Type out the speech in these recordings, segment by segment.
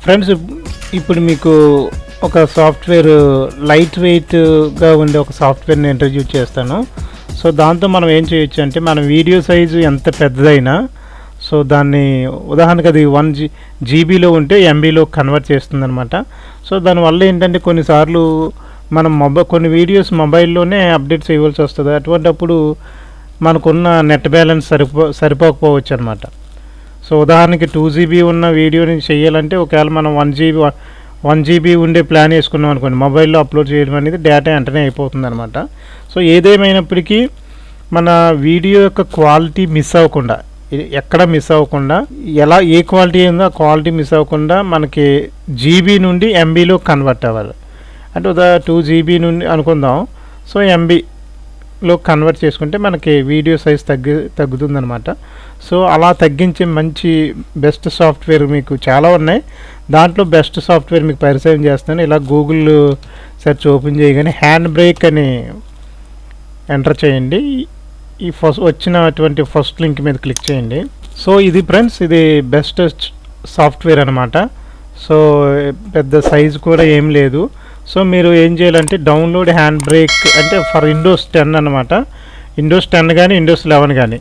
Friends, ఇప్పుడు మీకు ఒక సాఫ్ట్వేర్ లైట్ వెయిట్గా ఉండే ఒక సాఫ్ట్వేర్ని ఇంట్రడ్యూస్ చేస్తాను. సో దాంతో మనం ఏం చేయొచ్చు అంటే, మన వీడియో సైజు ఎంత పెద్దదైనా సో దాన్ని ఉదాహరణకు అది 1 జీబీలో ఉంటే ఎంబీలో కన్వర్ట్ చేస్తుందన్నమాట. సో దానివల్ల ఏంటంటే కొన్నిసార్లు మనం కొన్ని వీడియోస్ మొబైల్లోనే అప్డేట్ చేయవలసి వస్తుంది. అటువంటప్పుడు మనకున్న నెట్ బ్యాలెన్స్ సరిపోకపోవచ్చు అనమాట. సో ఉదాహరణకి 2 జీబీ ఉన్న వీడియోని చేయాలంటే ఒకవేళ మనం 1 జీబీ ఉండే ప్లాన్ వేసుకున్నాం అనుకోండి, మొబైల్లో అప్లోడ్ చేయడం అనేది డేటా వెంటనే అయిపోతుంది అనమాట. సో ఏదేమైనప్పటికీ మన వీడియో యొక్క క్వాలిటీ మిస్ అవ్వకుండా, ఎక్కడ మిస్ అవ్వకుండా, ఏ క్వాలిటీ ఉందో ఆ క్వాలిటీ మిస్ అవ్వకుండా మనకి జీబీ నుండి ఎంబీలో కన్వర్ట్ అవ్వాలి. అంటే 2 జీబీ నుండి అనుకుందాం, సో ఎంబీలో కన్వర్ట్ చేసుకుంటే మనకి వీడియో సైజ్ తగ్గుతుందనమాట. సో అలా తగ్గించే మంచి బెస్ట్ సాఫ్ట్వేర్ మీకు చాలా ఉన్నాయి. దాంట్లో బెస్ట్ సాఫ్ట్వేర్ మీకు పరిచయం చేస్తాను. ఇలా గూగుల్ సెర్చ్ ఓపెన్ చేయగానే HandBrake అని ఎంటర్ చేయండి. ఈ వచ్చినటువంటి ఫస్ట్ లింక్ మీద క్లిక్ చేయండి. సో ఇది ఫ్రెండ్స్, ఇది బెస్ట్ సాఫ్ట్వేర్ అనమాట. సో పెద్ద సైజు కూడా ఏం లేదు. సో మీరు ఏం చేయాలంటే డౌన్లోడ్ HandBrake అంటే ఫర్ విండోస్ 10 అనమాట. విండోస్ 10 కానీ విండోస్ 11 కానీ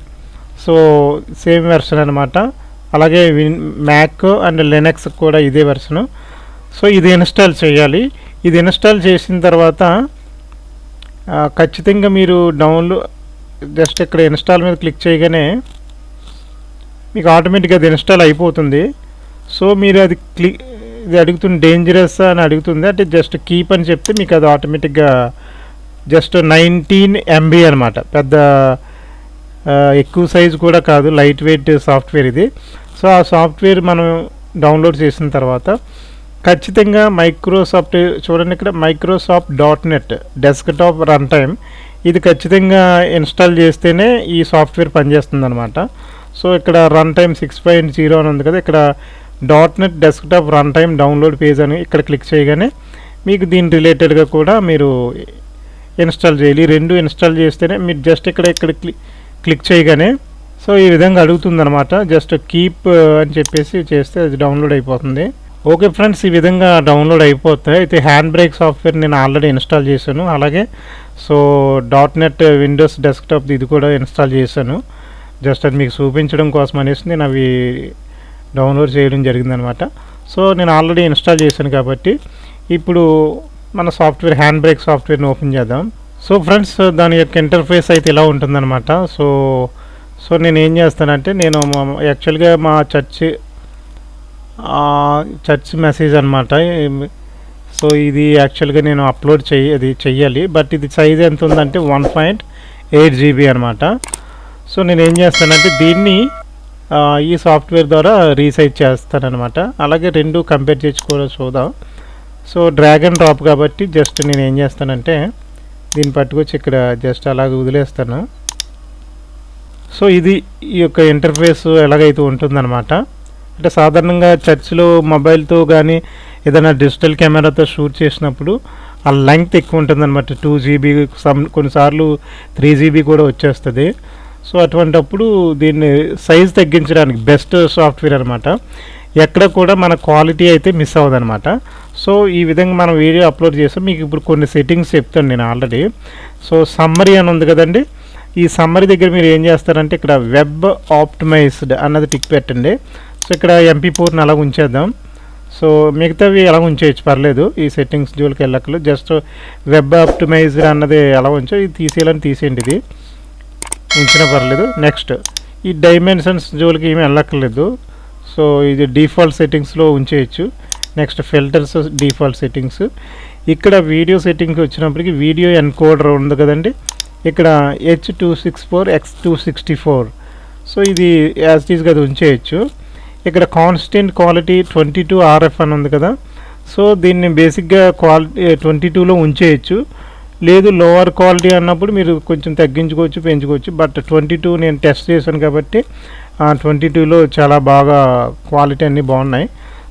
సో సేమ్ వెర్షన్ అనమాట. అలాగే మ్యాక్ అండ్ లినక్స్ కూడా ఇదే వెర్షను. సో ఇది ఇన్స్టాల్ చేయాలి. ఇది ఇన్స్టాల్ చేసిన తర్వాత ఖచ్చితంగా మీరు జస్ట్ ఇక్కడ ఇన్స్టాల్ మీద క్లిక్ చేయగానే మీకు ఆటోమేటిక్గా అది ఇన్స్టాల్ అయిపోతుంది. సో మీరు ఇది అడుగుతుంది డేంజరస్ అని అడుగుతుంది, అంటే జస్ట్ కీప్ అని చెప్తే మీకు అది ఆటోమేటిక్గా జస్ట్ 19 MB అనమాట. పెద్ద ఎక్కువ సైజు కూడా కాదు, లైట్ వెయిట్ సాఫ్ట్వేర్ ఇది. సో ఆ సాఫ్ట్వేర్ మనం డౌన్లోడ్ చేసిన తర్వాత ఖచ్చితంగా మైక్రోసాఫ్ట్ చూడండి, ఇక్కడ Microsoft.net డెస్క్టాప్ రన్ టైమ్ ఇది ఖచ్చితంగా ఇన్స్టాల్ చేస్తేనే ఈ సాఫ్ట్వేర్ పనిచేస్తుంది అనమాట. సో ఇక్కడ రన్ టైమ్ 6.0 అని ఉంది కదా, ఇక్కడ .NET desktop run time download page అని ఇక్కడ క్లిక్ చేయగానే మీకు దీని రిలేటెడ్గా కూడా మీరు ఇన్స్టాల్ చేయాలి. ఈ రెండు ఇన్స్టాల్ చేస్తేనే మీరు జస్ట్ ఇక్కడ క్లిక్ చేయగానే సో ఈ విధంగా అడుగుతుందన్నమాట. జస్ట్ కీప్ అని చెప్పేసి చేస్తే అది డౌన్లోడ్ అయిపోతుంది. ఓకే ఫ్రెండ్స్, ఈ విధంగా డౌన్లోడ్ అయిపోతాయి. అయితే HandBrake సాఫ్ట్వేర్ నేను ఆల్రెడీ ఇన్స్టాల్ చేశాను. అలాగే సో .NET విండోస్ డెస్క్టాప్ ఇది కూడా ఇన్స్టాల్ చేశాను. జస్ట్ అది మీకు చూపించడం కోసం అనేసి నేను అవి డౌన్లోడ్ చేయడం జరిగిందనమాట. సో నేను ఆల్రెడీ ఇన్స్టాల్ చేశాను కాబట్టి ఇప్పుడు మన సాఫ్ట్వేర్ HandBrake సాఫ్ట్వేర్ని ఓపెన్ చేద్దాం. సో ఫ్రెండ్స్, దాని యొక్క ఇంటర్ఫేస్ అయితే ఇలా ఉంటుందన్నమాట. సో నేను ఏం చేస్తానంటే, నేను యాక్చువల్గా మా చర్చ్ మెసేజ్ అనమాట. సో ఇది యాక్చువల్గా నేను అప్లోడ్ చెయ్యాలి, బట్ ఇది సైజ్ ఎంత ఉందంటే 1.8 GB అనమాట. సో నేను ఏం చేస్తానంటే దీన్ని ఈ సాఫ్ట్వేర్ ద్వారా రీసైజ్ చేస్తానన్నమాట. అలాగే రెండు కంపేర్ చేసుకోవడం చూద్దాం. సో డ్రాగ్ అండ్ డ్రాప్ కాబట్టి జస్ట్ నేను ఏం చేస్తానంటే దీన్ని పట్టుకొచ్చి ఇక్కడ జస్ట్ అలాగే వదిలేస్తాను. సో ఇది ఈ యొక్క ఇంటర్ఫేస్ ఎలాగైతే ఉంటుందన్నమాట. అంటే సాధారణంగా చర్చ్లో మొబైల్తో కానీ ఏదైనా డిజిటల్ కెమెరాతో షూట్ చేసినప్పుడు ఆ లెంగ్త్ ఎక్కువ ఉంటుందన్నమాట. 2 GB, కొన్నిసార్లు 3 GB కూడా వచ్చేస్తుంది. సో అటువంటప్పుడు దీన్ని సైజ్ తగ్గించడానికి బెస్ట్ సాఫ్ట్వేర్ అనమాట. ఎక్కడ కూడా మన క్వాలిటీ అయితే మిస్ అవ్వదన్నమాట. సో ఈ విధంగా మనం వీడియో అప్లోడ్ చేస్తాం. మీకు ఇప్పుడు కొన్ని సెట్టింగ్స్ చెప్తాను నేను ఆల్రెడీ. సో సమ్మరీ అని ఉంది కదండి, ఈ సమ్మరీ దగ్గర మీరు ఏం చేస్తారంటే ఇక్కడ వెబ్ ఆప్టిమైజ్డ్ అన్నది టిక్ పెట్టండి. సో ఇక్కడ MP4ని అలా ఉంచేద్దాం. సో మిగతావి ఎలా ఉంచేయచ్చు, పర్లేదు. ఈ సెట్టింగ్స్ జోలికి వెళ్ళక్కలు, జస్ట్ వెబ్ ఆప్టిమైజ్డ్ అన్నది ఎలా ఉంచో ఇది తీసేయాలని తీసేయండి, ఇది ఉంచినా పర్లేదు. నెక్స్ట్ ఈ డైమెన్షన్స్ జోలికి ఏమీ వెళ్ళక్కర్లేదు. సో ఇది డిఫాల్ట్ సెట్టింగ్స్లో ఉంచేయచ్చు. Next filters default settings. ఇక్కడ వీడియో సెట్టింగ్స్ వచ్చినప్పటికీ వీడియో ఎన్కోడర్ ఉంది కదండి, ఇక్కడ H.264x264. సో ఇది యాజ్ ఇట్ ఈస్గా అది ఉంచేయచ్చు. ఇక్కడ కాన్స్టెంట్ క్వాలిటీ 22 RF అని ఉంది కదా, సో దీన్ని బేసిక్గా 22లో ఉంచేయచ్చు. లేదు లోవర్ క్వాలిటీ అన్నప్పుడు మీరు కొంచెం తగ్గించుకోవచ్చు, పెంచుకోవచ్చు. బట్ 22 నేను టెస్ట్ చేశాను కాబట్టి 22లో చాలా బాగా క్వాలిటీ అన్నీ బాగున్నాయి.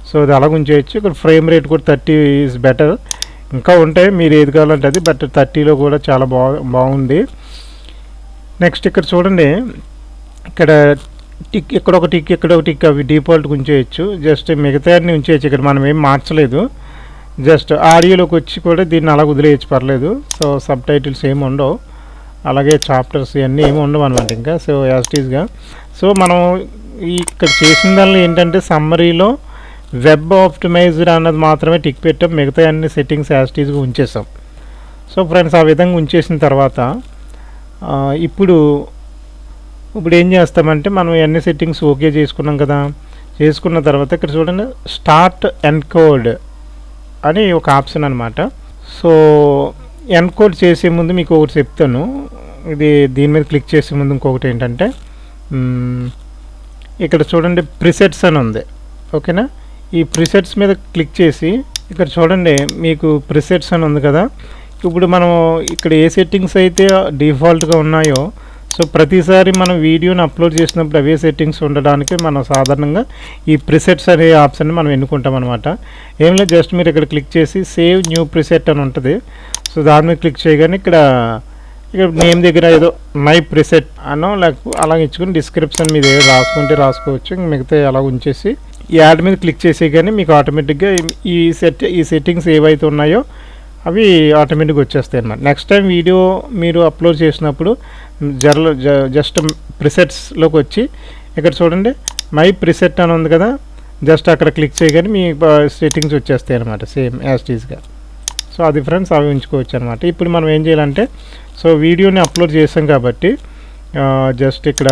సో అది అలాగ ఉంచేయచ్చు. ఇక్కడ ఫ్రేమ్ రేట్ కూడా 30 ఈజ్ బెటర్. ఇంకా ఉంటాయి, మీరు ఏది కావాలంటే అది, బట్ 30లో కూడా చాలా బాగుంది. నెక్స్ట్ ఇక్కడ చూడండి, ఇక్కడ టిక్ ఇక్కడ ఒక టిక్ ఇక్కడ ఒక టిక్ అవి డిఫాల్ట్గా ఉంచేయచ్చు. జస్ట్ మిగతా అన్ని ఉంచేయచ్చు. ఇక్కడ మనం ఏం మార్చలేదు. జస్ట్ ఆడియోలోకి వచ్చి కూడా దీన్ని అలా వదిలేయచ్చు, పర్లేదు. సో సబ్ టైటిల్స్ ఏమి ఉండవు, అలాగే చాప్టర్స్ ఇవన్నీ ఏమి ఉండవు అనమాట ఇంకా. సో యాస్టీస్గా సో మనం ఇక్కడ చేసిన దానిలో ఏంటంటే సమ్మరీలో వెబ్ ఆప్టిమైజ్డ్ అన్నది మాత్రమే టిక్ పెట్టాం, మిగతా అన్ని సెట్టింగ్స్ యాస్టీస్గా ఉంచేసాం. సో ఫ్రెండ్స్, ఆ విధంగా ఉంచేసిన తర్వాత ఇప్పుడు ఏం చేస్తామంటే మనం అన్ని సెట్టింగ్స్ ఓకే చేసుకున్నాం కదా. చేసుకున్న తర్వాత ఇక్కడ చూడండి స్టార్ట్ ఎన్కోడ్ అని ఒక ఆప్షన్ అనమాట. సో ఎన్కోడ్ చేసే ముందు మీకు ఒకటి చెప్తాను. దీని మీద క్లిక్ చేసే ముందు ఇంకొకటి ఏంటంటే ఇక్కడ చూడండి ప్రిసెట్స్ అని ఉంది, ఓకేనా. ఈ ప్రిసెట్స్ మీద క్లిక్ చేసి ఇక్కడ చూడండి మీకు ప్రిసెట్స్ అని ఉంది కదా. ఇప్పుడు మనం ఇక్కడ ఏ సెట్టింగ్స్ అయితే డిఫాల్ట్గా ఉన్నాయో, సో ప్రతిసారి మనం వీడియోని అప్లోడ్ చేసినప్పుడు అవే సెట్టింగ్స్ ఉండడానికి మనం సాధారణంగా ఈ ప్రిసెట్స్ అనే ఆప్షన్ని మనం ఎన్నుకుంటాం అనమాట. ఏం లేదు, జస్ట్ మీరు ఇక్కడ క్లిక్ చేసి సేవ్ న్యూ ప్రిసెట్ అని ఉంటుంది. సో దాని మీద క్లిక్ చేయగానే ఇక్కడ నేమ్ దగ్గర ఏదో మై ప్రిసెట్ అనో లేకపోతే అలా ఇచ్చుకుని డిస్క్రిప్షన్ మీద ఏదో రాసుకోవచ్చు. మిగతా అలా ఉంచేసి ఈ యాడ్ మీద క్లిక్ చేసి కానీ మీకు ఆటోమేటిక్గా ఈ సెట్టింగ్స్ ఏవైతే ఉన్నాయో అవి ఆటోమేటిక్గా వచ్చేస్తాయి అన్నమాట. నెక్స్ట్ టైం వీడియో మీరు అప్లోడ్ చేసినప్పుడు జస్ట్ ప్రిసెట్స్లోకి వచ్చి ఇక్కడ చూడండి మై ప్రిసెట్ అని ఉంది కదా, జస్ట్ అక్కడ క్లిక్ చేయగానే మీ సెట్టింగ్స్ వచ్చేస్తాయి అనమాట సేమ్ యాస్టీస్గా. సో అది ఫ్రెండ్స్, అవి ఉంచుకోవచ్చు అనమాట. ఇప్పుడు మనం ఏం చేయాలంటే సో వీడియోని అప్లోడ్ చేసాం కాబట్టి జస్ట్ ఇక్కడ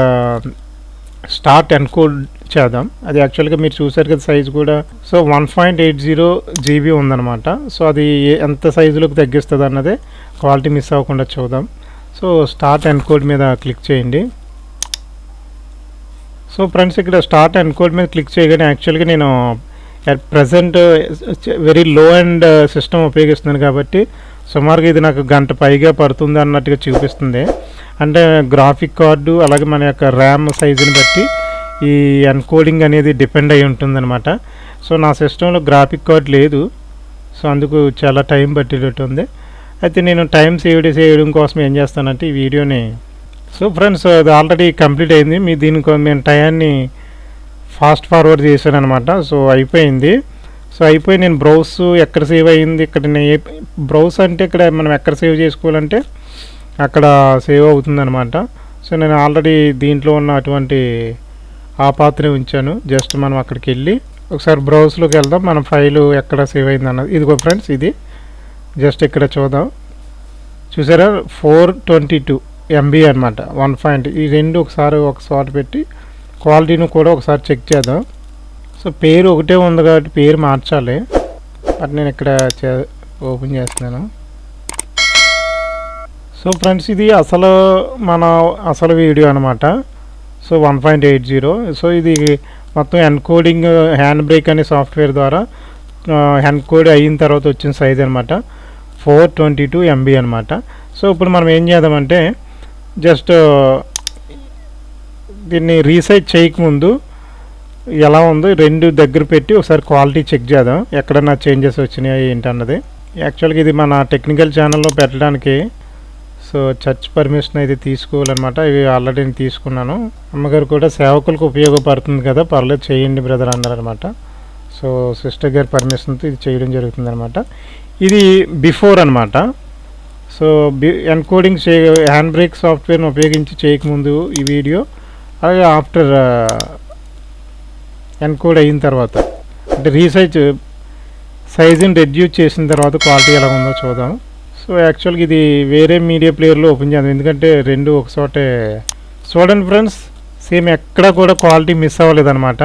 స్టార్ట్ ఎన్కోడ్ చేద్దాం. అది యాక్చువల్గా మీరు చూసారు కదా సైజ్ కూడా. సో 1.80 GB ఉందన్నమాట. సో అది ఎంత సైజులోకి తగ్గిస్తుంది అన్నదే క్వాలిటీ మిస్ అవ్వకుండా చూద్దాం. సో స్టార్ట్ ఎన్కోడ్ మీద క్లిక్ చేయండి. సో ఫ్రెండ్స్, ఇక్కడ స్టార్ట్ ఎన్కోడ్ మీద క్లిక్ చేయగానే యాక్చువల్గా నేను at present very low and system ఉపయోగిస్తున్నాను కాబట్టి సుమారుగా ఇది నాకు గంట పైగా పడుతుంది అన్నట్టుగా చూపిస్తుంది. అంటే గ్రాఫిక్ కార్డు అలాగే మన యొక్క ర్యామ్ సైజుని బట్టి ఈ ఎన్కోడింగ్ అనేది డిపెండ్ అయి ఉంటుందన్నమాట. సో నా సిస్టంలో గ్రాఫిక్ కార్డ్ లేదు, సో అందుకు చాలా టైం పట్టేటట్టు ఉంది. అయితే నేను టైం సేవ్ చేయడం కోసం ఏం చేస్తానంటే ఈ వీడియోని సో ఫ్రెండ్స్ అది ఆల్రెడీ కంప్లీట్ అయింది. దీనికి నేను టైంని ఫాస్ట్ ఫార్వర్డ్ చేశాను అనమాట. సో అయిపోయింది. సో అయిపోయి నేను బ్రౌజ్ ఎక్కడ సేవ్ అయ్యింది, ఇక్కడ బ్రౌజ్ అంటే ఇక్కడ మనం ఎక్కడ సేవ్ చేసుకోవాలంటే అక్కడ సేవ్ అవుతుందన్నమాట. సో నేను ఆల్రెడీ దీంట్లో ఉన్న అటువంటి ఆ పాత్రని ఉంచాను. జస్ట్ మనం అక్కడికి వెళ్ళి ఒకసారి బ్రౌజ్లోకి వెళ్దాం, మన ఫైలు ఎక్కడ సేవ్ అయింది అన్నది. ఇదిగో ఫ్రెండ్స్, ఇది జస్ట్ ఇక్కడ చూద్దాం. చూసారా 422 MB అనమాట. 1. ఈ రెండు ఒకసారి ఒక చోట పెట్టి క్వాలిటీని కూడా ఒకసారి చెక్ చేద్దాం. సో పేరు ఒకటే ఉంది కాబట్టి పేరు మార్చాలి. బట్ నేను ఇక్కడ ఓపెన్ చేస్తున్నాను. సో ఫ్రెండ్స్, ఇది మన అసలు వీడియో అనమాట. సో 1.80. సో ఇది మొత్తం ఎన్కోడింగ్ హ్యాండ్బ్రేక్ అనే సాఫ్ట్వేర్ ద్వారా ఎన్కోడ్ అయిన తర్వాత వచ్చిన సైజ్ అనమాట. 422 MB అనమాట. సో ఇప్పుడు మనం ఏం చేద్దామంటే జస్ట్ దీన్ని రీసైజ్ చేయకముందు ఎలా ఉందో రెండు దగ్గర పెట్టి ఒకసారి క్వాలిటీ చెక్ చేద్దాం, ఎక్కడన్నా చేంజెస్ వచ్చినాయి ఏంటన్నది. యాక్చువల్గా ఇది మన టెక్నికల్ ఛానల్లో పెట్టడానికి సో చర్చ్ పర్మిషన్ అయితే తీసుకోవాలన్నమాట. ఇవి ఆల్రెడీ నేను తీసుకున్నాను. అమ్మగారు కూడా సేవకులకు ఉపయోగపడుతుంది కదా, పర్లేదు చేయండి బ్రదర్ అన్నారు అనమాట. సో సిస్టర్ గారి పర్మిషన్తో ఇది చేయడం జరుగుతుంది అనమాట. ఇది బిఫోర్ అనమాట. సో ఎన్కోడింగ్ హ్యాండ్బ్రేక్ సాఫ్ట్వేర్ని ఉపయోగించి చేయకముందు ఈ వీడియో, అలాగే ఆఫ్టర్ ఎన్కోడ్ అయిన తర్వాత అంటే సైజుని రెడ్యూస్ చేసిన తర్వాత క్వాలిటీ ఎలా ఉందో చూద్దాం. సో యాక్చువల్గా ఇది వేరే మీడియా ప్లేయర్లో ఓపెన్ చేద్దాం, ఎందుకంటే రెండు ఒకచోటే. చూడండి ఫ్రెండ్స్, సేమ్ ఎక్కడ కూడా క్వాలిటీ మిస్ అవ్వలేదన్నమాట.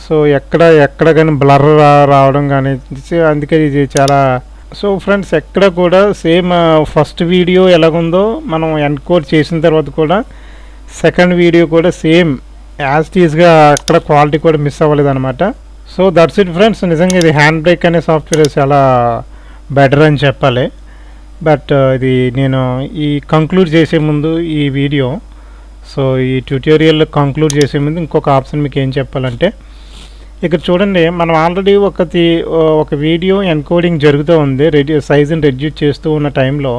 సో ఎక్కడ కానీ బ్లర్ రావడం కానీ, అందుకే ఇది చాలా. సో ఫ్రెండ్స్, ఎక్కడ కూడా సేమ్ ఫస్ట్ వీడియో ఎలాగుందో మనం ఎన్కోడ్ చేసిన తర్వాత కూడా సెకండ్ వీడియో కూడా సేమ్ యాజ్ టీజ్గా అక్కడ క్వాలిటీ కూడా మిస్ అవ్వలేదన్నమాట. So that's it friends. నిజంగా ఇది హ్యాండ్బ్రేక్ అనే సాఫ్ట్వేర్ చాలా బెటర్ అని చెప్పాలి. బట్ ఇది నేను ఈ కంక్లూడ్ చేసే ముందు ఈ వీడియో, సో ఈ ట్యూటోరియల్ కంక్లూడ్ చేసే ముందు ఇంకొక ఆప్షన్ మీకు ఏం చెప్పాలంటే, ఇక్కడ చూడండి మనం ఆల్రెడీ ఒక వీడియో ఎన్కోడింగ్ జరుగుతూ ఉంది, సైజుని రెడ్యూస్ చేస్తూ ఉన్న టైంలో.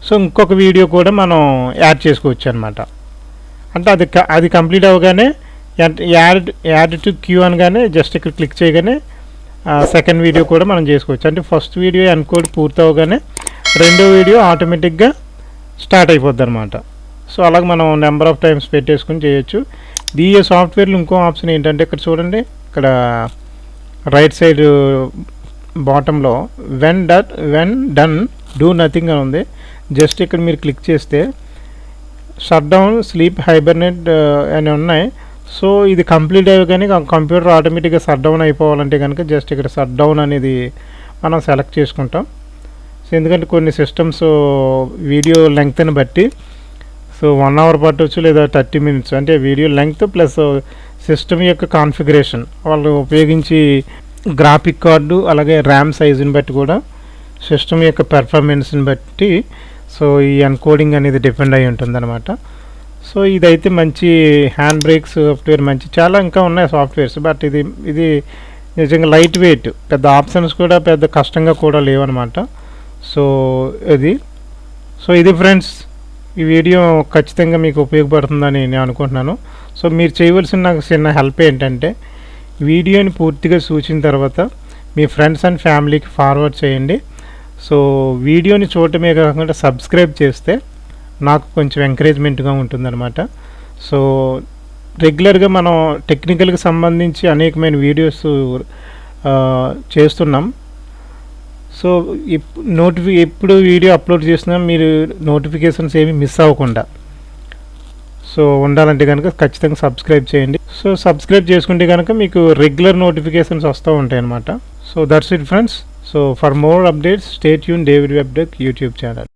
సో ఇంకొక వీడియో కూడా మనం యాడ్ చేసుకోవచ్చు అనమాట. అంటే అది కంప్లీట్ అవ్వగానే యాడ్ టు క్యూ అనగానే జస్ట్ ఇక్కడ క్లిక్ చేయగానే సెకండ్ వీడియో కూడా మనం చేసుకోవచ్చు. అంటే ఫస్ట్ వీడియో ఎన్కోడ్ పూర్తి అవ్వగానే రెండో వీడియో ఆటోమేటిక్గా స్టార్ట్ అయిపోద్ది అనమాట. సో అలాగే మనం నెంబర్ ఆఫ్ టైమ్స్ పెట్టేసుకుని చేయొచ్చు. ఈ సాఫ్ట్వేర్లో ఇంకో ఆప్షన్ ఏంటంటే ఇక్కడ చూడండి, ఇక్కడ రైట్ సైడ్ బాటంలో వెన్ డన్ డూ నథింగ్ అని ఉంది. జస్ట్ ఇక్కడ మీరు క్లిక్ చేస్తే షట్ డౌన్, స్లీప్, హైబర్నేట్ అని ఉన్నాయి. సో ఇది కంప్లీట్ అయ్యి కానీ కంప్యూటర్ ఆటోమేటిక్గా షట్ డౌన్ అయిపోవాలంటే కనుక జస్ట్ ఇక్కడ షట్ డౌన్ అనేది మనం సెలెక్ట్ చేసుకుంటాం. సో ఎందుకంటే కొన్ని సిస్టమ్స్ వీడియో లెంగ్త్ని బట్టి సో 1 hour పట్టవచ్చు లేదా 30 minutes, అంటే వీడియో లెంగ్త్ ప్లస్ సిస్టమ్ యొక్క కాన్ఫిగరేషన్ వాళ్ళు ఉపయోగించి గ్రాఫిక్ కార్డు అలాగే ర్యామ్ సైజుని బట్టి కూడా సిస్టమ్ యొక్క పెర్ఫార్మెన్స్ని బట్టి సో ఈ ఎన్కోడింగ్ అనేది డిపెండ్ అయి ఉంటుందన్నమాట. సో ఇదైతే మంచి హ్యాండ్ బ్రేక్ సాఫ్ట్వేర్, మంచి చాలా ఇంకా ఉన్నాయి సాఫ్ట్వేర్స్, బట్ ఇది నిజంగా లైట్ వెయిట్, పెద్ద ఆప్షన్స్ కూడా పెద్ద కష్టంగా కూడా లేవన్నమాట. సో ఇది ఫ్రెండ్స్, ఈ వీడియో ఖచ్చితంగా మీకు ఉపయోగపడుతుందని నేను అనుకుంటున్నాను. సో మీరు చేయవలసిన నాకు చిన్న హెల్ప్ ఏంటంటే వీడియోని పూర్తిగా చూసిన తర్వాత మీ ఫ్రెండ్స్ అండ్ ఫ్యామిలీకి ఫార్వర్డ్ చేయండి. సో వీడియోని చూడటమే కాకుండా సబ్స్క్రైబ్ చేస్తే నాకు కొంచెం ఎంకరేజ్మెంట్గా ఉంటుందన్నమాట. సో రెగ్యులర్గా మనం టెక్నికల్కి సంబంధించి అనేకమైన వీడియోస్ చేస్తున్నాం. సో ఎప్పుడు వీడియో అప్లోడ్ చేసినా మీరు నోటిఫికేషన్స్ ఏమి మిస్ అవ్వకుండా సో ఉండాలంటే కనుక ఖచ్చితంగా సబ్స్క్రైబ్ చేయండి. సో సబ్స్క్రైబ్ చేసుకుంటే కనుక మీకు రెగ్యులర్ నోటిఫికేషన్స్ వస్తూ ఉంటాయి అన్నమాట. So that's it friends. So for more updates stay tune David web tech YouTube channel.